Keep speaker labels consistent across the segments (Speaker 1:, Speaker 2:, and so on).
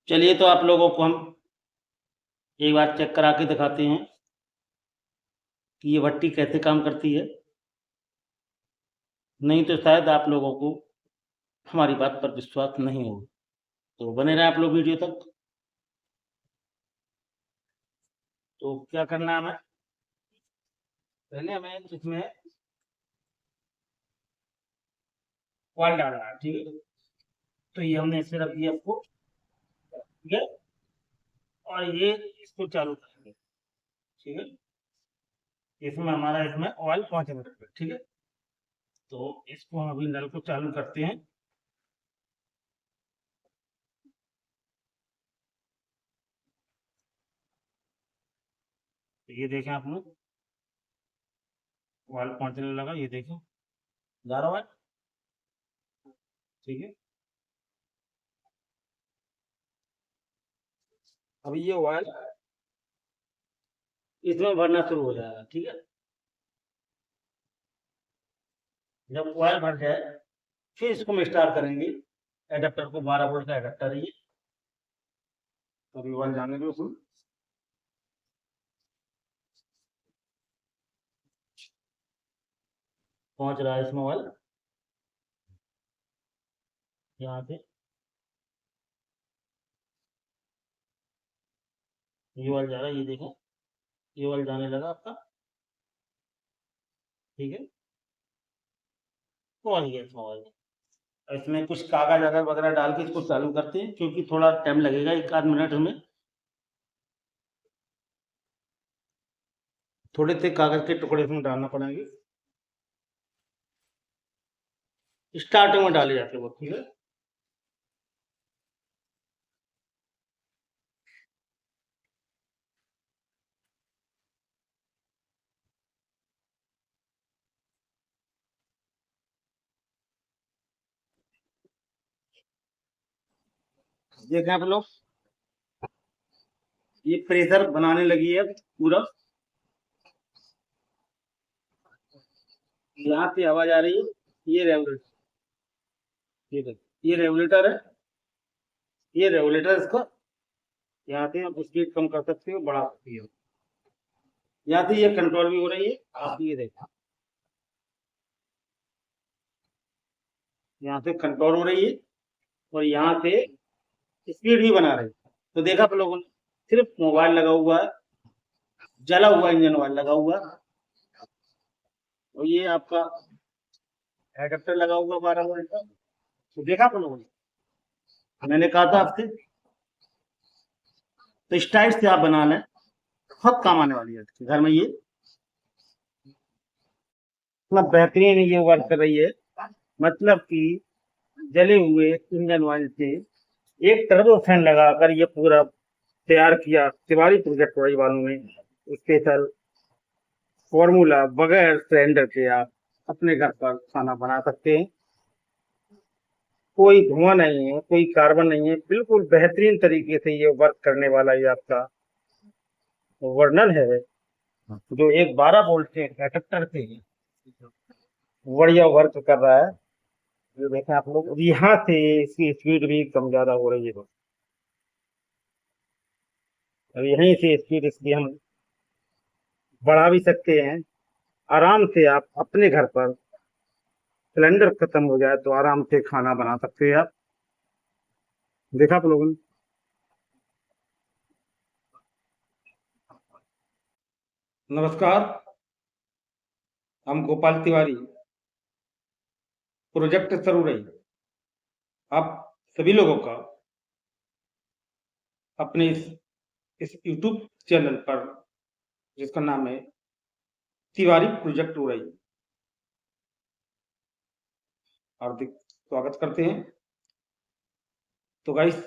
Speaker 1: चलिए तो आप लोगों को हम एक बार चेक करा के दिखाते हैं कि ये भट्टी कैसे काम करती है। नहीं तो शायद आप लोगों को हमारी बात पर विश्वास नहीं होगा। तो बने रहें आप लोग वीडियो तक। तो क्या करना है हमें, पहले हमें इसमें ऑयल डालना है, ठीक है। तो ये हमने इससे रख दिया आपको, ठीक है। और ये इसको चालू करेंगे, ठीक है। इसमें हमारा इसमें ऑयल 5 मिनट पे, ठीक है। तो इसको हम अभी नल को चालू करते हैं। तो ये देखें आप लोग, ऑयल पहुंचने लगा, ये देखें जा रहा है, ठीक है। अभी ये ऑयल इसमें भरना शुरू हो जाएगा, ठीक है। जब ऑयल भर जाए फिर इसको हम स्टार्ट करेंगे। एडेप्टर को 12 वोल्ट का एडेप्टर है ये। तो अभी ऑयल जाने दो उसमें। पहुंच रहा है इसमें ऑयल, यहाँ पे ये ऑयल जा रहा है, ये देखें ये ऑयल जाने लगा आपका, ठीक है। पहुंच गया इसमें ऑयल। इसमें कुछ कागज अगर वगैरह डाल के इसको चालू करते हैं, क्योंकि थोड़ा टाइम लगेगा, 1 आध मिनट में। थोड़े से कागज के टुकड़े इसमें डालना पड़ेंगे, स्टार्टिंग में डाले जाते वो, ठीक है। देखें आप लोग, ये प्रेशर बनाने लगी है पूरा। यहाँ से आवाज आ रही है, ये रेगुलेटर, ये देखिए ये रेगुलेटर है, ये रेगुलेटर इसका। यहाँ से आप स्पीड कम कर सकते हो, बढ़ा सकते हो। यहाँ से ये कंट्रोल भी हो रही है, आप ये देखो यहाँ से कंट्रोल हो रही है, और यहाँ से स्पीड भी बना रही है। तो देखा आप लोगों ने, सिर्फ मोबाइल लगा हुआ है, जला हुआ इंजन ऑयल लगा हुआ है, और ये आपका एडेप्टर लगा हुआ 12 वोल्ट का। तो देखा आप लोगों ने, मैंने कहा था आपसे। तो इस टाइप से आप बना लें, बहुत काम आने वाली है घर में ये। इतना बेहतरीन ये वर्क कर रही है, मतलब कि जले हुए इंजन ऑयल से एक टर्बो फैन लगाकर ये पूरा तैयार किया तिवारी प्रोजेक्ट वालों ने। स्पेशल फॉर्मूला, बगैर सिलेंडर के आप अपने घर पर खाना बना सकते हैं। कोई धुआं नहीं है, कोई कार्बन नहीं है, बिल्कुल बेहतरीन तरीके से ये वर्क करने वाला ये आपका वर्नल है, जो एक 12 वोल्ट के एडेप्टर से बढ़िया वर्क कर रहा है। ये देखें आप लोग, अब यहाँ से इसकी स्पीड भी कम ज्यादा हो रही है। अब यहीं से स्पीड इसकी हम बढ़ा भी सकते हैं। आराम से आप अपने घर पर सिलेंडर खत्म हो जाए तो आराम से खाना बना सकते हैं आप। देखा आप लोगों ने। नमस्कार, हम गोपाल तिवारी, प्रोजेक्ट सरूरई, आप सभी लोगों का अपने इस यूट्यूब चैनल पर, जिसका नाम है तिवारी प्रोजेक्ट उड़ई, हार्दिक स्वागत करते हैं। तो गाइस,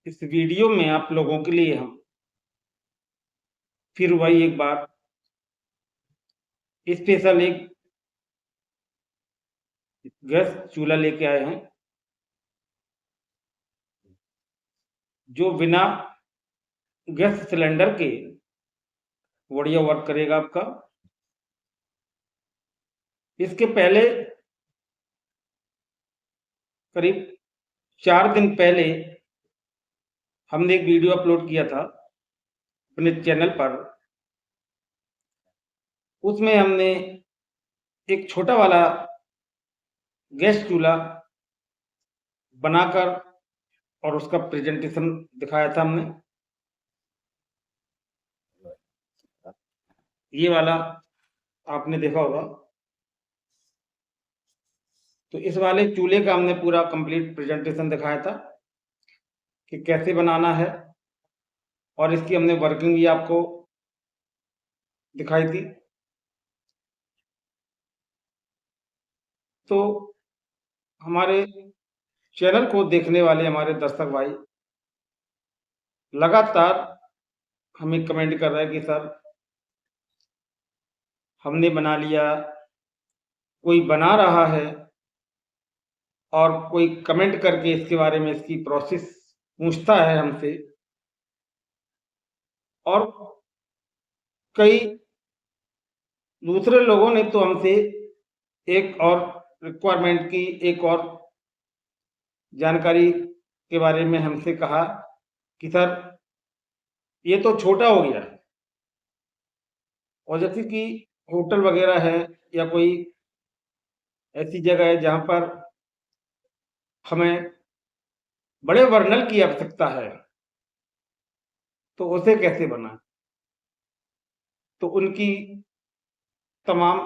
Speaker 1: इस वीडियो में आप लोगों के लिए हम फिर वही एक बार स्पेशल एक गैस चूल्हा लेके आए हैं, जो बिना गैस सिलेंडर के बढ़िया वर्क करेगा आपका। इसके पहले करीब 4 दिन पहले हमने एक वीडियो अपलोड किया था अपने चैनल पर। उसमें हमने एक छोटा वाला गैस चूल्हा बनाकर और उसका प्रेजेंटेशन दिखाया था हमने। ये वाला आपने देखा होगा। तो इस वाले चूल्हे का हमने पूरा कंप्लीट प्रेजेंटेशन दिखाया था कि कैसे बनाना है, और इसकी हमने वर्किंग भी आपको दिखाई थी। तो हमारे चैनल को देखने वाले हमारे दर्शक भाई लगातार हमें कमेंट कर रहे हैं कि सर हमने बना लिया, कोई बना रहा है और कोई कमेंट करके इसके बारे में इसकी प्रोसेस पूछता है हमसे, और कई दूसरे लोगों ने तो हमसे एक और रिक्वायरमेंट की, एक और जानकारी के बारे में हमसे कहा कि सर ये तो छोटा हो गया, और जैसे कि होटल वगैरह है या कोई ऐसी जगह है जहां पर हमें बड़े बर्नल की आवश्यकता है, तो उसे कैसे बनाएं। तो उनकी तमाम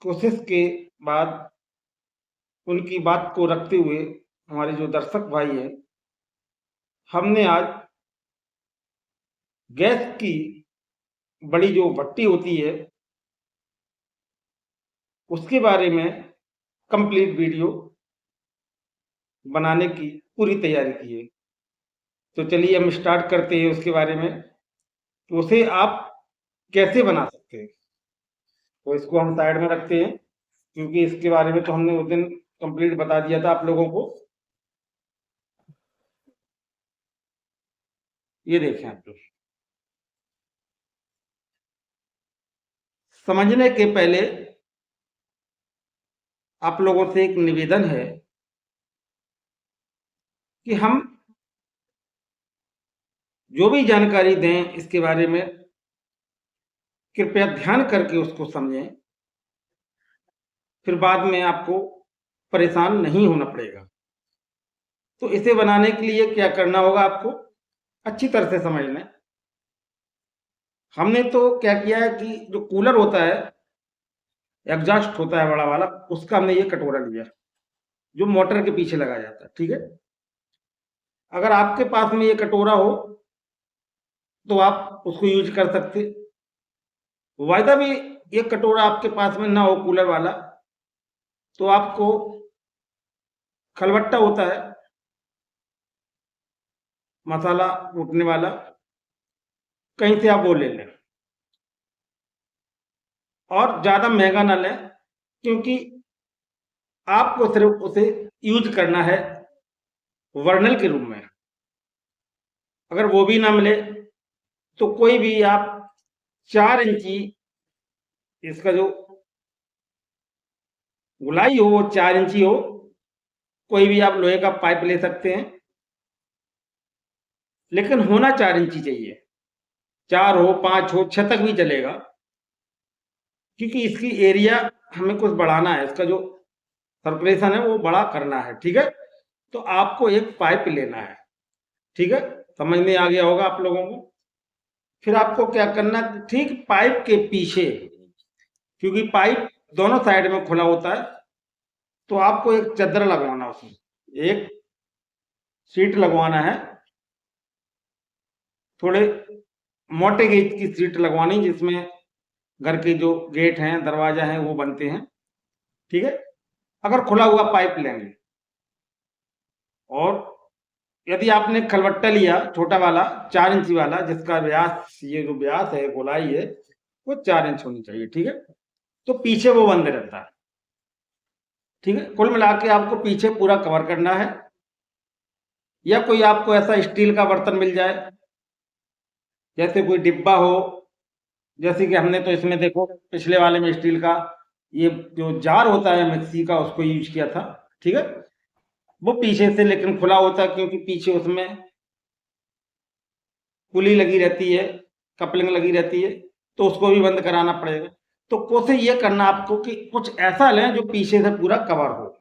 Speaker 1: कोशिश के बाद, उनकी बात को रखते हुए हमारे जो दर्शक भाई हैं, हमने आज गैस की बड़ी जो भट्टी होती है उसके बारे में कंप्लीट वीडियो बनाने की पूरी तैयारी की है। तो चलिए हम स्टार्ट करते हैं उसके बारे में कि उसे आप कैसे बना सकते हैं। तो इसको हम साइड में रखते हैं, क्योंकि इसके बारे में तो हमने उस दिन कंप्लीट बता दिया था आप लोगों को। ये देखें आप लोग। समझने के पहले आप लोगों से एक निवेदन है कि हम जो भी जानकारी दें इसके बारे में कृपया ध्यान करके उसको समझें, फिर बाद में आपको परेशान नहीं होना पड़ेगा। तो इसे बनाने के लिए क्या करना होगा आपको अच्छी तरह से समझ लें। हमने तो क्या किया है कि जो कूलर होता है, एग्जॉस्ट होता है बड़ा वाला, उसका हमने ये कटोरा लिया जो मोटर के पीछे लगाया जाता है। ठीक है, अगर आपके पास में ये कटोरा हो तो आप उसको यूज कर सकते। वायदा भी ये कटोरा आपके पास में ना हो कूलर वाला, तो आपको खलबट्टा होता है मसाला कूटने वाला, कहीं से आप वो ले लें, और ज्यादा महंगा ना लें, क्योंकि आपको सिर्फ उसे यूज करना है वर्नल के रूप में। अगर वो भी ना मिले तो कोई भी आप 4 इंची इसका जो गुलाई हो वो 4 इंची हो, कोई भी आप लोहे का पाइप ले सकते हैं, लेकिन होना 4 इंची चाहिए। 4 हो 5 हो 6 तक भी चलेगा, क्योंकि इसकी एरिया हमें कुछ बढ़ाना है, इसका जो सर्कुलेशन है वो बड़ा करना है। ठीक है, तो आपको एक पाइप लेना है। ठीक है, समझ में आ गया होगा आप लोगों को। फिर आपको क्या करना, ठीक पाइप के पीछे, क्योंकि पाइप दोनों साइड में खुला होता है, तो आपको एक चादर लगवाना, उसमें एक सीट लगवाना है, थोड़े मोटे गेज की सीट लगवानी, जिसमें घर के जो गेट हैं दरवाजा हैं वो बनते हैं। ठीक है, अगर खुला हुआ पाइप लेंगे, और यदि आपने खलबट्टा लिया छोटा वाला 4 इंची वाला, जिसका व्यास, ये जो व्यास है गोलाई है वो 4 इंच होनी चाहिए। ठीक है, तो पीछे वो बंद रहता है। ठीक है, कुल मिला के आपको पीछे पूरा कवर करना है, या कोई आपको ऐसा स्टील का बर्तन मिल जाए, जैसे कोई डिब्बा हो, जैसे कि हमने तो इसमें देखो पिछले वाले में स्टील का ये जो जार होता है मिक्सी का उसको यूज किया था। ठीक है, वो पीछे से लेकिन खुला होता है, क्योंकि पीछे उसमें पुली लगी रहती है, कपलिंग लगी रहती है, तो उसको भी बंद कराना पड़ेगा। तो कोशिश ये करना आपको कि कुछ ऐसा लें जो पीछे से पूरा कवर हो,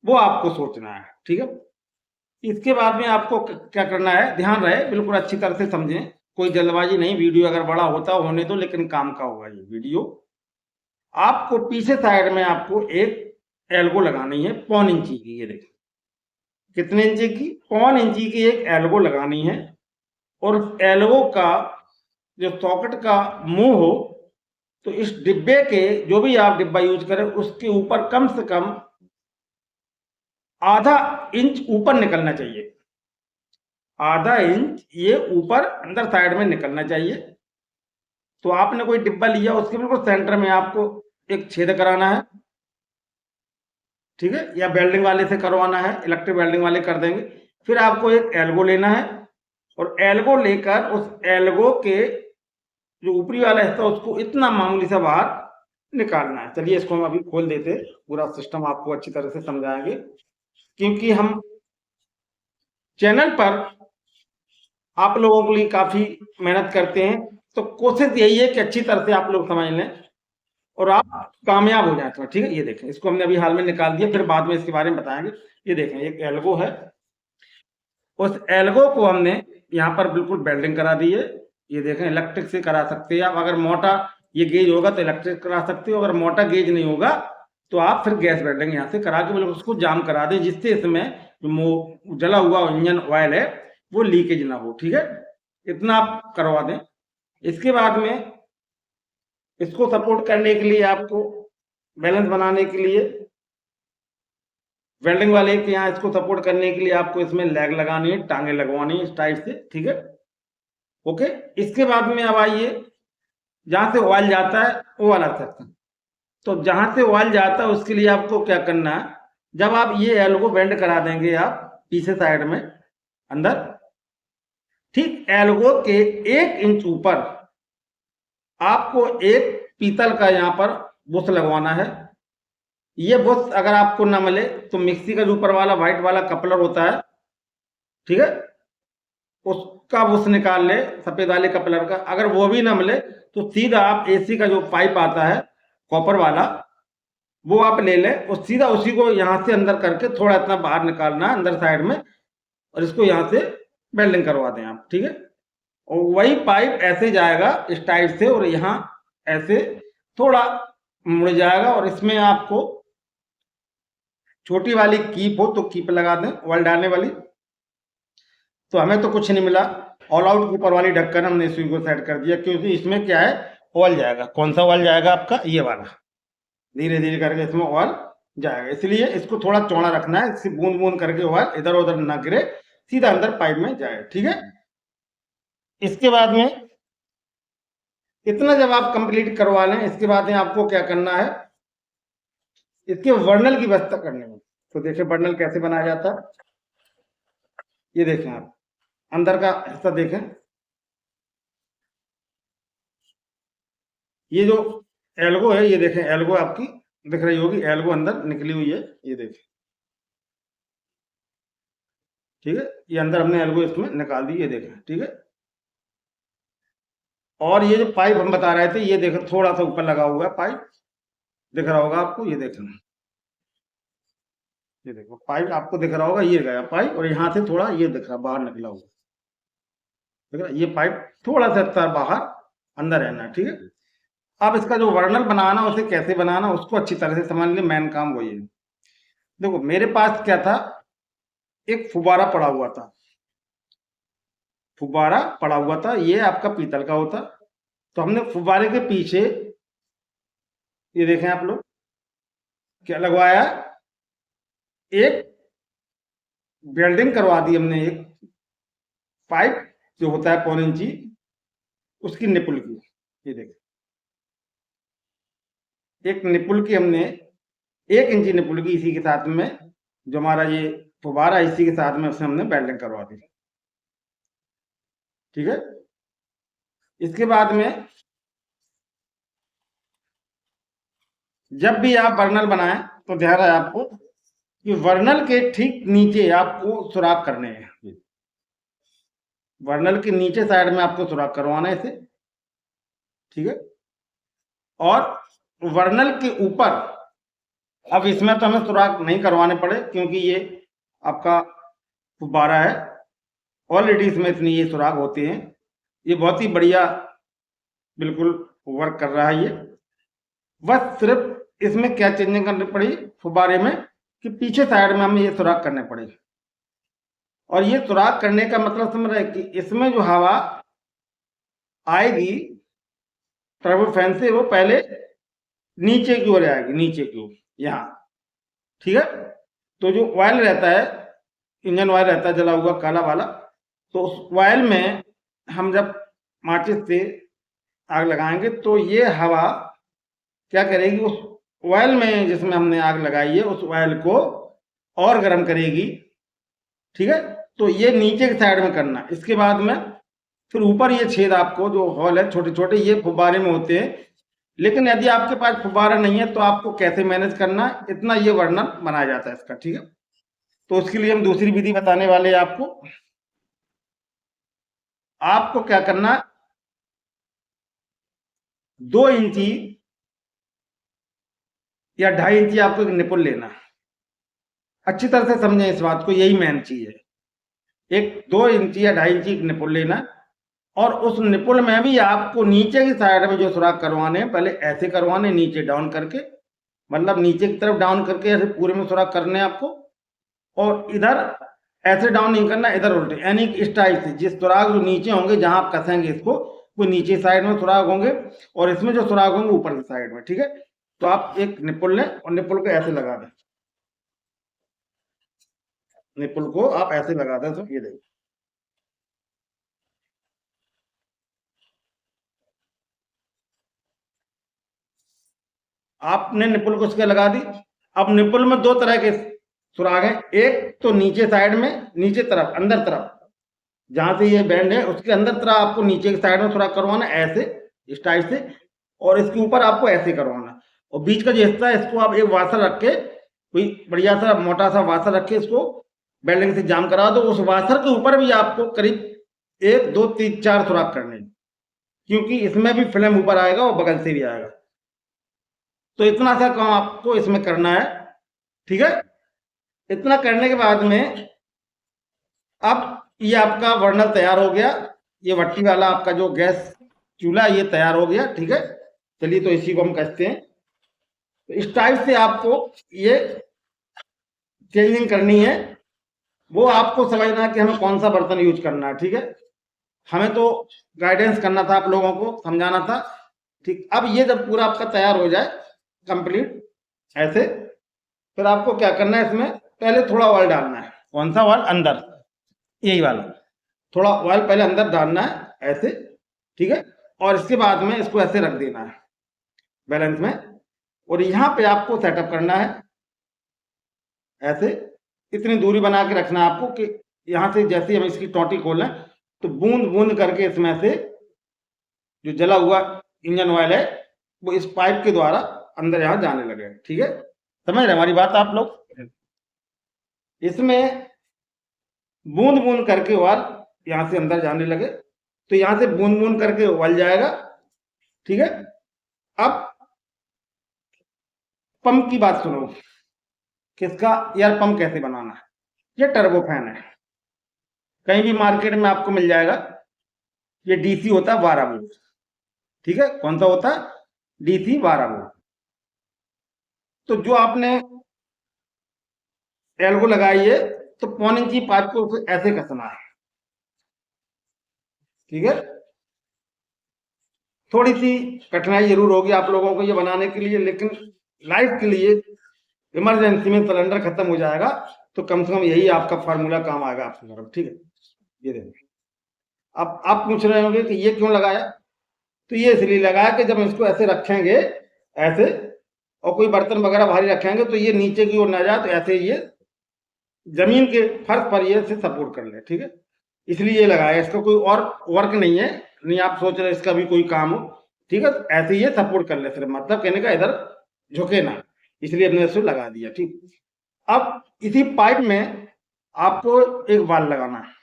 Speaker 1: वो आपको सोचना है, ठीक है। इसके बाद में आपको क्या करना है, ध्यान रहे, बिल्कुल अच्छी तरह से समझें, कोई जल्दबाजी नहीं। वीडियो अगर बड़ा होता होने दो, लेकिन काम का होगा ये वीडियो। आपको पीछे साइड में आपको एक एल्गो लगानी है 1.25 इंची की। ये देखिए कितने इंची की, 1.25 इंची की एक एल्गो लगानी है। और एल्गो का जो सॉकेट का मुंह हो, तो इस डिब्बे के, जो भी आप डिब्बा यूज करें, उसके ऊपर कम से कम आधा इंच ऊपर निकलना चाहिए। आधा इंच ये ऊपर अंदर साइड में निकलना चाहिए। तो आपने कोई डिब्बा लिया, उसके बिल्कुल सेंटर में आपको एक छेद कराना है, ठीक है, या वेल्डिंग वाले से करवाना है, इलेक्ट्रिक वेल्डिंग वाले कर देंगे। फिर आपको एक एल्गो लेना है, और एल्गो लेकर उस एल्गो के जो ऊपरी वाला हिस्सा, उसको इतना मामूली सा बाहर निकालना है। चलिए इसको हम अभी खोल देते, पूरा सिस्टम आपको अच्छी तरह से समझाएंगे, क्योंकि हम चैनल पर आप लोगों के लिए काफी मेहनत करते हैं। तो कोशिश यही है कि अच्छी तरह से आप लोग समझ लें और आप कामयाब हो जाए। तो ठीक है, ये देखें, इसको हमने अभी हाल में निकाल दिया, फिर बाद में इसके बारे में बताएंगे। ये देखें, एक एल्गो है, उस एल्गो को हमने यहाँ पर बिल्कुल वेल्डिंग करा दी है। ये देखें, इलेक्ट्रिक से करा सकते हैं आप। अगर मोटा ये गेज होगा तो इलेक्ट्रिक करा सकते हो, अगर मोटा गेज नहीं होगा तो आप फिर गैस वेल्डिंग यहाँ से करा के बिल्कुल उसको जाम करा दें, जिससे इसमें जो जला हुआ इंजन ऑयल है वो लीकेज ना हो, ठीक है। इतना आप करवा दें। इसके बाद में इसको सपोर्ट करने के लिए, आपको बैलेंस बनाने के लिए, वेल्डिंग वाले के यहाँ इसको सपोर्ट करने के लिए आपको इसमें लैग लगानी है, टांगे लगवानी है इस टाइप से, ठीक है। ओके, इसके बाद में अब आइए, जहां से ऑयल जाता है वो वाला सेक्शन। तो जहां से ऑयल जाता है उसके लिए आपको क्या करना है, जब आप ये एल्गो बेंड करा देंगे आप पीछे साइड में अंदर, ठीक एल्गो के 1 इंच ऊपर आपको एक पीतल का यहाँ पर बुश लगवाना है। ये बुश अगर आपको ना मिले तो मिक्सी का जो ऊपर वाला व्हाइट वाला कपलर होता है, ठीक है, उसका बुश निकाल ले, सफेद वाले कपलर का। अगर वो भी ना मिले तो सीधा आप एसी का जो पाइप आता है कॉपर वाला, वो आप ले लें, और सीधा उसी को यहाँ से अंदर करके थोड़ा इतना बाहर निकालना है अंदर साइड में, और इसको यहाँ से वेल्डिंग करवा दें आप, ठीक है। और वही पाइप ऐसे जाएगा इस टाइप से, और यहाँ ऐसे थोड़ा मुड़ जाएगा, और इसमें आपको छोटी वाली कीप हो तो कीप लगा दें ऑयल डालने वाली। तो हमें तो कुछ नहीं मिला, ऑल आउट के ऊपर वाली ढक्कन हमने इसी को सेट कर दिया, क्योंकि इसमें क्या है, ऑयल जाएगा। कौन सा ऑयल जाएगा आपका, ये वाला, धीरे धीरे करके इसमें ऑयल जाएगा, इसलिए इसको थोड़ा चौड़ा रखना है, इससे बूंद बूंद करके ऑयल इधर उधर ना गिरे, सीधा अंदर पाइप में जाए, ठीक है। इसके बाद में इतना जब आप कंप्लीट करवा लें, इसके बाद में आपको क्या करना है, इसके वर्नल की व्यवस्था करनी है। तो देखिए वर्नल कैसे बनाया जाता है, ये देखें आप, अंदर का हिस्सा देखें, ये जो एल्गो है, ये देखें, एल्गो आपकी दिख रही होगी, एल्गो अंदर निकली हुई है, ये देखें, ठीक है। ये अंदर हमने एल्गो इसमें निकाल दी, ये देखें, ठीक है। और ये जो पाइप हम बता रहे थे, ये देखें थोड़ा सा ऊपर लगा हुआ है पाइप, दिख रहा होगा आपको, ये देखें, ये देखो पाइप आपको दिख रहा होगा, ये गया पाइप, और यहाँ से थोड़ा ये दिख रहा बाहर निकला हुआ, देख रहा, ये पाइप थोड़ा सा तार बाहर अंदर रहना है, ठीक है। अब इसका जो वर्नल बनाना, उसे कैसे बनाना, उसको अच्छी तरह से समझ लें, मेन काम वही है। देखो मेरे पास क्या था, एक फुब्बारा पड़ा हुआ था, फुब्बारा पड़ा हुआ था, ये आपका पीतल का होता। तो हमने फुब्बारे के पीछे, ये देखें आप लोग, क्या लगवाया, एक वेल्डिंग करवा दी हमने, एक पाइप जो होता है 1.25 इंची, उसकी निपुल की, ये देखें, एक निपुल की हमने 1 इंची निपुल की, इसी के साथ में जो हमारा ये फुब्बारा, इसी के साथ में उसने हमने वेल्डिंग करवा दी, ठीक है। इसके बाद में जब भी आप बर्नल बनाएं तो ध्यान रहे आपको, कि वर्नल के ठीक नीचे आपको सुराख करने हैं। वर्नल के नीचे साइड में आपको सुराख करवाना है इसे, ठीक है। और वर्नल के ऊपर, अब इसमें तो हमें सुराख नहीं करवाने पड़े क्योंकि ये आपका फुब्बारा है, ऑलरेडी इसमें इतनी ये सुराख होते हैं। ये बहुत ही बढ़िया बिल्कुल वर्क कर रहा है ये। बस सिर्फ इसमें क्या चेंजिंग करनी पड़ी फुब्बारे में कि पीछे साइड में हमें ये सुराख करने पड़े। और ये सुराख करने का मतलब समझ रहे कि इसमें जो हवा आएगी टर्बो फैन से वो पहले नीचे की ओर आएगी, नीचे की ओर यहाँ, ठीक है। तो जो ऑयल रहता है, इंजन ऑयल रहता है जला हुआ काला वाला, तो उस ऑयल में हम जब माचिस से आग लगाएंगे तो ये हवा क्या करेगी, उस ऑयल में जिसमें हमने आग लगाई है उस ऑयल को और गर्म करेगी, ठीक है। तो ये नीचे की साइड में करना। इसके बाद में फिर ऊपर ये छेद आपको जो हॉल है छोटे छोटे ये फुब्बारे में होते हैं। लेकिन यदि आपके पास फुब्बारा नहीं है तो आपको कैसे मैनेज करना है, इतना ये वर्णन बनाया जाता है इसका, ठीक है। तो उसके लिए हम दूसरी विधि बताने वाले हैं आपको। आपको क्या करना, 2 इंची या 2.5 इंची आपको एक निपुल लेना। अच्छी तरह से समझें इस बात को, यही मेन चीज है। एक 2 इंची या 2.5 इंची निपुल लेना और उस निपुल में भी आपको नीचे की साइड में जो सुराख करवाने हैं पहले ऐसे करवाने, नीचे डाउन करके, मतलब नीचे की तरफ डाउन करके ऐसे पूरे में सुराख करने हैं आपको। और इधर ऐसे डाउन नहीं करना, इधर उल्टे, यानी इस टाइप से जिस सुराख जो नीचे होंगे जहां आप कसेंगे इसको वो नीचे साइड में सुराख होंगे और इसमें जो सुराख होंगे ऊपर की साइड में, ठीक है। तो आप एक निपुल लें और निपुल को ऐसे लगा दें, निपुल को आप ऐसे लगा दें। तो ये देखिए आपने निपुल को उसके लगा दी। अब निपुल में 2 तरह के सुराख हैं, एक तो नीचे साइड में, नीचे तरफ अंदर तरफ जहां से ये बैंड है उसके अंदर तरफ आपको नीचे की साइड में सुराख करवाना ऐसे इस टाइप से, और इसके ऊपर आपको ऐसे करवाना। और बीच का जो हिस्सा है इसको आप एक वाशर रख के, कोई बढ़िया सा मोटा सा वाशर रख के इसको बेल्डिंग से जाम करा दो। उस वाशर के ऊपर भी आपको करीब 1 2 3 4 सुराख करने, क्योंकि इसमें भी फिल्म ऊपर आएगा और बगल से भी आएगा। तो इतना सा काम आपको इसमें करना है, ठीक है। इतना करने के बाद में अब ये आपका वर्नल तैयार हो गया, ये भट्टी वाला आपका जो गैस चूल्हा ये तैयार हो गया, ठीक है। चलिए तो इसी को हम कहते हैं। तो इस टाइप से आपको ये चेंजिंग करनी है। वो आपको समझना है कि हमें कौन सा बर्तन यूज करना है, ठीक है। हमें तो गाइडेंस करना था, आप लोगों को समझाना था, ठीक। अब ये जब पूरा आपका तैयार हो जाए कंप्लीट ऐसे, फिर आपको क्या करना है, इसमें पहले थोड़ा ऑयल डालना है। कौन सा ऑयल? अंदर, यही वाला थोड़ा ऑयल पहले अंदर डालना है ऐसे, ठीक है। और इसके बाद में इसको ऐसे रख देना है बैलेंस में, और यहाँ पे आपको सेटअप करना है ऐसे, इतनी दूरी बना के रखना है आपको कि यहाँ से जैसे हम इसकी टोटी खोलें तो बूंद बूंद करके इसमें से जो जला हुआ इंजन ऑयल है वो इस पाइप के द्वारा अंदर यहाँ जाने लगे, ठीक है। समझ रहे हमारी बात आप लोग? इसमें बूंद बूंद करके ऑयल यहाँ से अंदर जाने लगे तो यहाँ से बूंद बूंद करके ऑयल जाएगा, ठीक है। अब पंप की बात सुनो, किसका एयर पंप कैसे बनाना है। ये टर्बो फैन है, कहीं भी मार्केट में आपको मिल जाएगा। ये डीसी होता है 12 वोल्ट, ठीक है। कौन सा होता है? DC 12 volt. तो जो आपने एल्गो लगाई है तो 1.25 इंची पाइप को ऐसे कसना है, ठीक है। थोड़ी सी कठिनाई जरूर होगी आप लोगों को ये बनाने के लिए, लेकिन लाइफ के लिए इमरजेंसी में सिलेंडर खत्म हो जाएगा तो कम से कम यही आपका फार्मूला काम आएगा आपके घर में, ठीक है। ये देखिए, अब आप पूछ रहे होंगे कि ये क्यों लगाया, तो ये इसलिए लगाया कि जब इसको ऐसे रखेंगे ऐसे और कोई बर्तन वगैरह भारी रखेंगे तो ये नीचे की ओर ना जाए, तो ऐसे ये जमीन के फर्श पर ये से सपोर्ट कर ले, ठीक है। इसलिए ये लगाया, इसका कोई और वर्क नहीं है, नहीं आप सोच रहे इसका भी कोई काम हो, ठीक है। ऐसे ये सपोर्ट कर ले, सिर्फ मतलब कहने का इधर झुके ना, इसलिए हमने इसको लगा दिया, ठीक।
Speaker 2: अब इसी पाइप में आपको एक वाल्व लगाना है।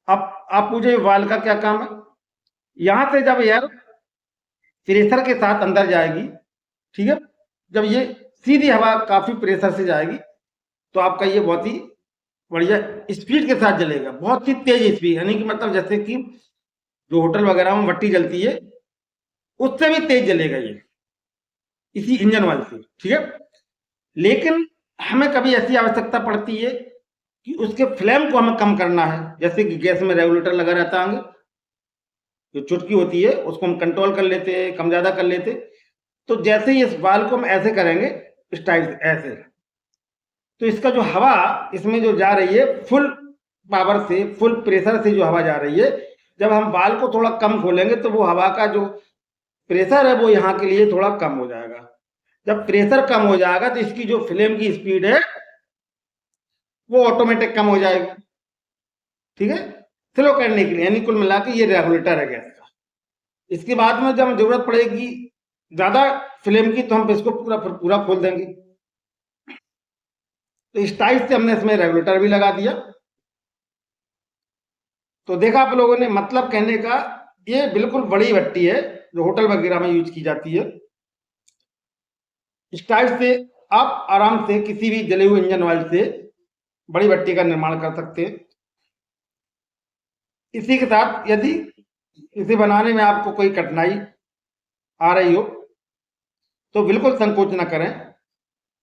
Speaker 2: अब आप पूछे वाल्व का क्या काम है। यहां से जब एयर प्रेशर के साथ अंदर जाएगी, ठीक है, जब ये सीधी हवा काफी प्रेशर से जाएगी तो आपका ये बहुत ही बढ़िया स्पीड के साथ जलेगा, बहुत ही तेज स्पीड, यानी कि मतलब जैसे कि जो होटल वगैरह में भट्टी जलती है उससे भी तेज जलेगा ये, इसी इंजन ऑयल से, ठीक है। लेकिन हमें कभी ऐसी आवश्यकता पड़ती है कि उसके फ्लेम को हमें कम करना है, जैसे कि गैस में रेगुलेटर लगा रहता है, जो चुटकी होती है उसको हम कंट्रोल कर लेते हैं, कम ज्यादा कर लेते। तो जैसे ही इस वाल्व को हम ऐसे करेंगे, इस टाइप से ऐसे, तो इसका जो हवा इसमें जो जा रही है फुल पावर से, फुल प्रेशर से जो हवा जा रही है, जब हम वाल्व को थोड़ा कम खोलेंगे तो वो हवा का जो प्रेशर है वो यहाँ के लिए थोड़ा कम हो जाएगा। जब प्रेशर कम हो जाएगा तो इसकी जो फ्लेम की स्पीड है वो ऑटोमेटिक कम हो जाएगी, ठीक है, स्लो करने के लिए। यानी कुल मिला के ये रेगुलेटर है गैस का। इसके बाद में जब जरूरत पड़ेगी ज्यादा फ्लेम की तो हम इसको पूरा खोल देंगे। तो इस टाइप से हमने इसमें रेगुलेटर भी लगा दिया। तो देखा आप लोगों ने, मतलब कहने का ये बिल्कुल बड़ी भट्टी है जो होटल वगैरह में यूज की जाती है। इस टाइप से आप आराम से किसी भी जले हुए इंजन ऑयल से बड़ी भट्टी का निर्माण कर सकते हैं। इसी के साथ यदि इसे बनाने में आपको कोई कठिनाई आ रही हो तो बिल्कुल संकोच न करें,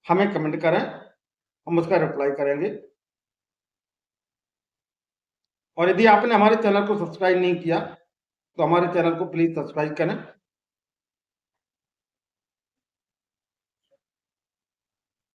Speaker 2: हमें कमेंट करें, हम उसका रिप्लाई करेंगे। और यदि आपने हमारे चैनल को सब्सक्राइब नहीं किया तो हमारे चैनल को प्लीज सब्सक्राइब करें।